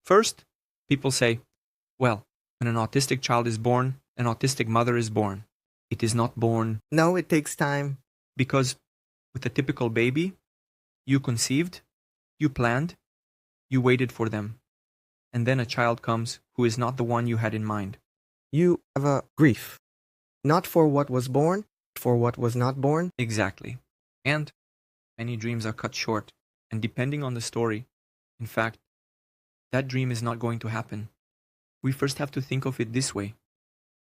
First, people say, well, when an autistic child is born, an autistic mother is born. It is not born. No, it takes time. Because with a typical baby, you conceived, you planned, you waited for them. And then a child comes who is not the one you had in mind. You have a grief. Not for what was born, for what was not born. Exactly. And many dreams are cut short. And depending on the story, in fact, that dream is not going to happen. We first have to think of it this way.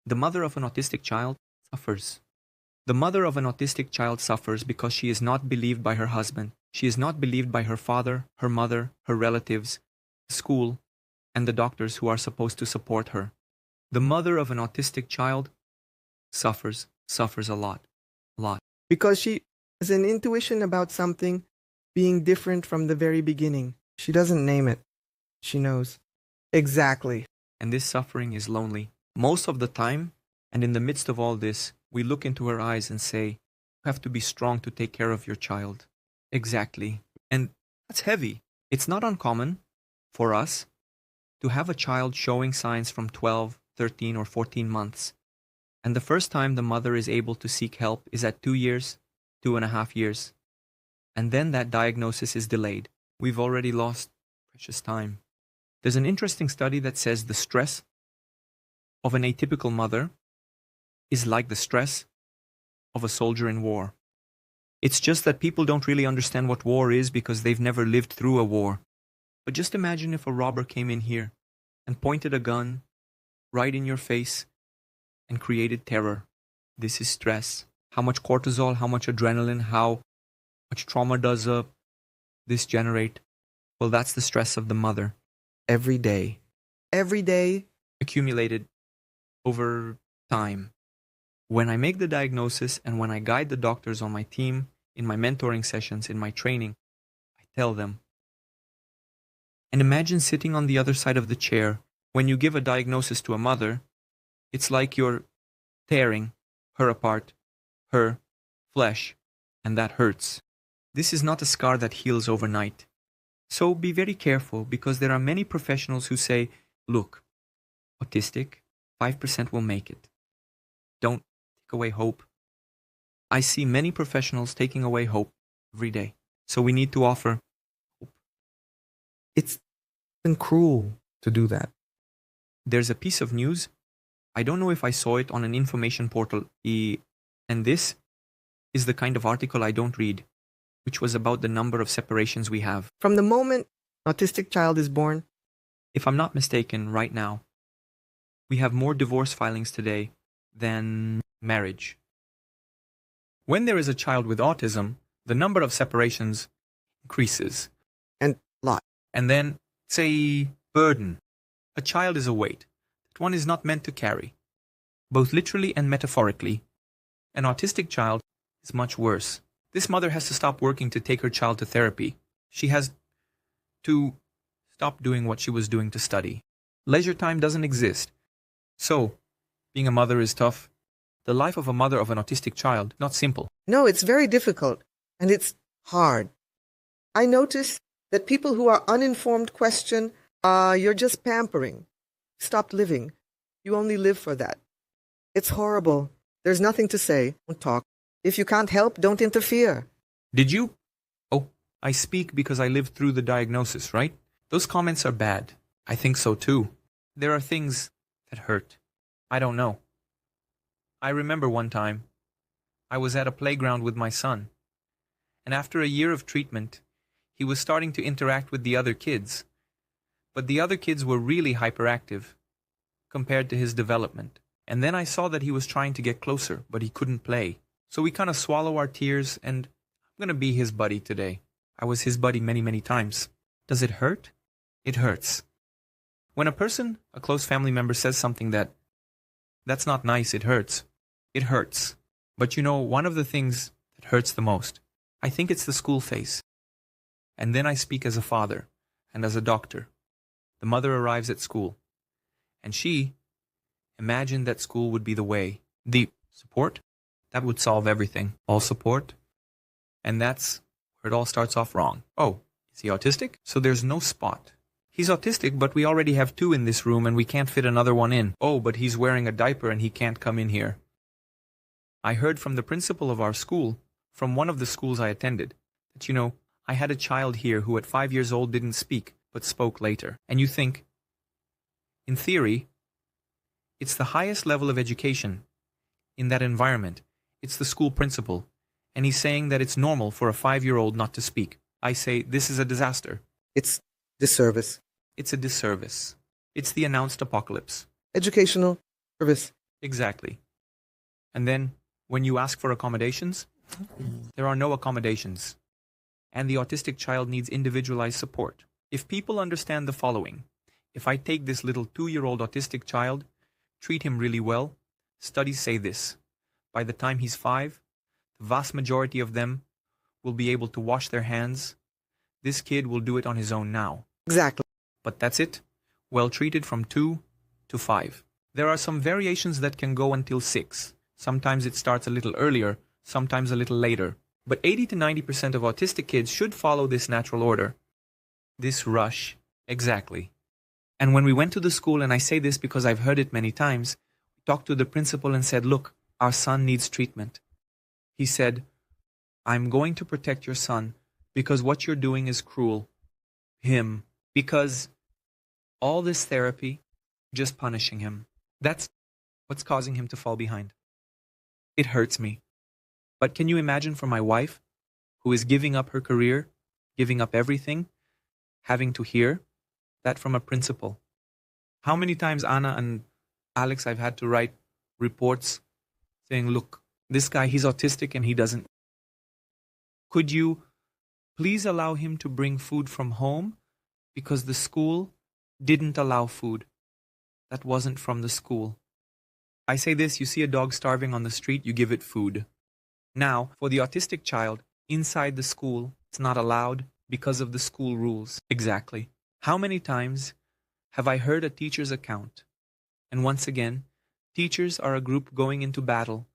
The mother of an autistic child suffers. The mother of an autistic child suffers because she is not believed by her husband. She is not believed by her father, her mother, her relatives, the school, and the doctors who are supposed to support her. The mother of an autistic child suffers a lot. Because she has an intuition about something being different from the very beginning. She doesn't name it. She knows. Exactly. And this suffering is lonely. Most of the time, and in the midst of all this, we look into her eyes and say, you have to be strong to take care of your child. Exactly. And that's heavy. It's not uncommon for us to have a child showing signs from 12, 13, or 14 months. And the first time the mother is able to seek help is at 2 years, 2.5 years. And then that diagnosis is delayed. We've already lost precious time. There's an interesting study that says the stress of an atypical mother is like the stress of a soldier in war. It's just that people don't really understand what war is because they've never lived through a war. But just imagine if a robber came in here and pointed a gun right in your face and created terror. This is stress. How much cortisol, how much adrenaline, how much trauma does this generate? Well, that's the stress of the mother. Every day. Every day. Accumulated over time. When I make the diagnosis and when I guide the doctors on my team, in my mentoring sessions, in my training, I tell them. And imagine sitting on the other side of the chair. When you give a diagnosis to a mother, it's like you're tearing her apart, her flesh, and that hurts. This is not a scar that heals overnight. So be very careful because there are many professionals who say, look, autistic, 5% will make it. Don't take away hope. I see many professionals taking away hope every day. So we need to offer hope. It's been cruel to do that. There's a piece of news. I don't know if I saw it on an information portal. And this is the kind of article I don't read, which was about the number of separations we have. From the moment an autistic child is born, if I'm not mistaken, right now, we have more divorce filings today than marriage. When there is a child with autism, the number of separations increases. And lot. And then, say, burden. A child is a weight that one is not meant to carry, both literally and metaphorically. An autistic child is much worse. This mother has to stop working to take her child to therapy. She has to stop doing what she was doing to study. Leisure time doesn't exist. So, being a mother is tough. The life of a mother of an autistic child, not simple. No, it's very difficult. And it's hard. I notice that people who are uninformed question, you're just pampering. Stop living. You only live for that. It's horrible. There's nothing to say. Don't talk. If you can't help, don't interfere. Did you? Oh, I speak because I lived through the diagnosis, right? Those comments are bad. I think so too. There are things that hurt. I don't know. I remember one time, I was at a playground with my son, and after a year of treatment, he was starting to interact with the other kids. But the other kids were really hyperactive compared to his development. And then I saw that he was trying to get closer, but he couldn't play. So we kind of swallow our tears, and I'm going to be his buddy today. I was his buddy many, many times. Does it hurt? It hurts. When a person, a close family member, says something that's not nice, it hurts. It hurts. But you know, one of the things that hurts the most, I think it's the school phase. And then I speak as a father and as a doctor. The mother arrives at school, and she imagined that school would be the way. The support, that would solve everything. All support. And that's where it all starts off wrong. Oh, is he autistic? So there's no spot. He's autistic, but we already have 2 in this room and we can't fit another one in. Oh, but he's wearing a diaper and he can't come in here. I heard from the principal of our school, from one of the schools I attended, that I had a child here who at 5 years old didn't speak, but spoke later. And you think, in theory, it's the highest level of education. In that environment, it's the school principal, and he's saying that it's normal for a 5-year-old not to speak. I say, this is a disaster. It's disservice. It's a disservice. It's the announced apocalypse. Educational service. Exactly. And then, when you ask for accommodations, there are no accommodations. And the autistic child needs individualized support. If people understand the following, if I take this little 2-year-old autistic child, treat him really well, studies say this: by the time he's 5, the vast majority of them will be able to wash their hands. This kid will do it on his own now. Exactly. But that's it. Well treated from 2 to 5. There are some variations that can go until 6. Sometimes it starts a little earlier, sometimes a little later. But 80 to 90% of autistic kids should follow this natural order. This rush. Exactly. And when we went to the school, and I say this because I've heard it many times, we talked to the principal and said, look, our son needs treatment. He said, I'm going to protect your son because what you're doing is cruel. Him. Because all this therapy, just punishing him. That's what's causing him to fall behind. It hurts me. But can you imagine for my wife, who is giving up her career, giving up everything, having to hear that from a principal? How many times, Anna and Alex, I've had to write reports saying, look, this guy, he's autistic and he doesn't. Could you please allow him to bring food from home? Because the school didn't allow food. That wasn't from the school. I say this, you see a dog starving on the street, you give it food. Now, for the autistic child, inside the school, it's not allowed because of the school rules. Exactly. How many times have I heard a teacher's account? And once again, teachers are a group going into battle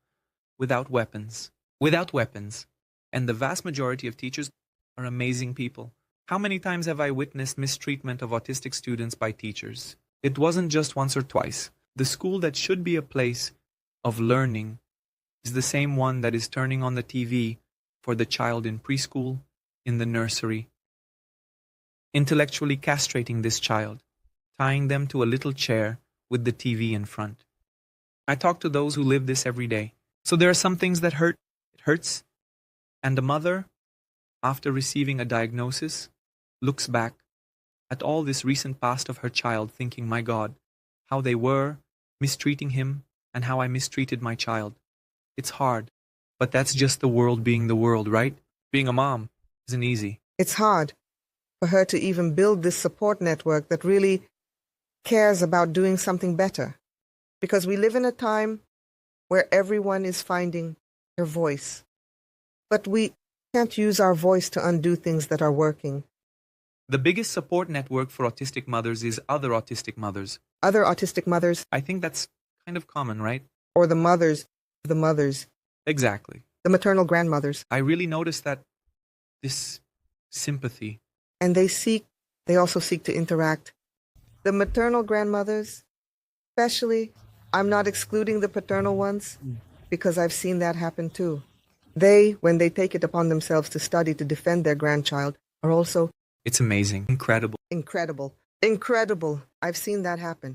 without weapons. Without weapons. And the vast majority of teachers are amazing people. How many times have I witnessed mistreatment of autistic students by teachers? It wasn't just once or twice. The school that should be a place of learning is the same one that is turning on the TV for the child in preschool, in the nursery. Intellectually castrating this child, tying them to a little chair with the TV in front. I talk to those who live this every day. So there are some things that hurt. It hurts. And a mother, after receiving a diagnosis, looks back at all this recent past of her child thinking, my God, how they were mistreating him and how I mistreated my child. It's hard, but that's just the world being the world, right? Being a mom isn't easy. It's hard for her to even build this support network that really cares about doing something better. Because we live in a time where everyone is finding their voice. But we can't use our voice to undo things that are working. The biggest support network for autistic mothers is other autistic mothers. Other autistic mothers. I think that's kind of common, right? Or the mothers of the mothers. Exactly. The maternal grandmothers. I really noticed that this sympathy. And they also seek to interact. The maternal grandmothers, especially, I'm not excluding the paternal ones, because I've seen that happen too. They, when they take it upon themselves to study to defend their grandchild, are also... It's amazing. Incredible. Incredible. Incredible. I've seen that happen.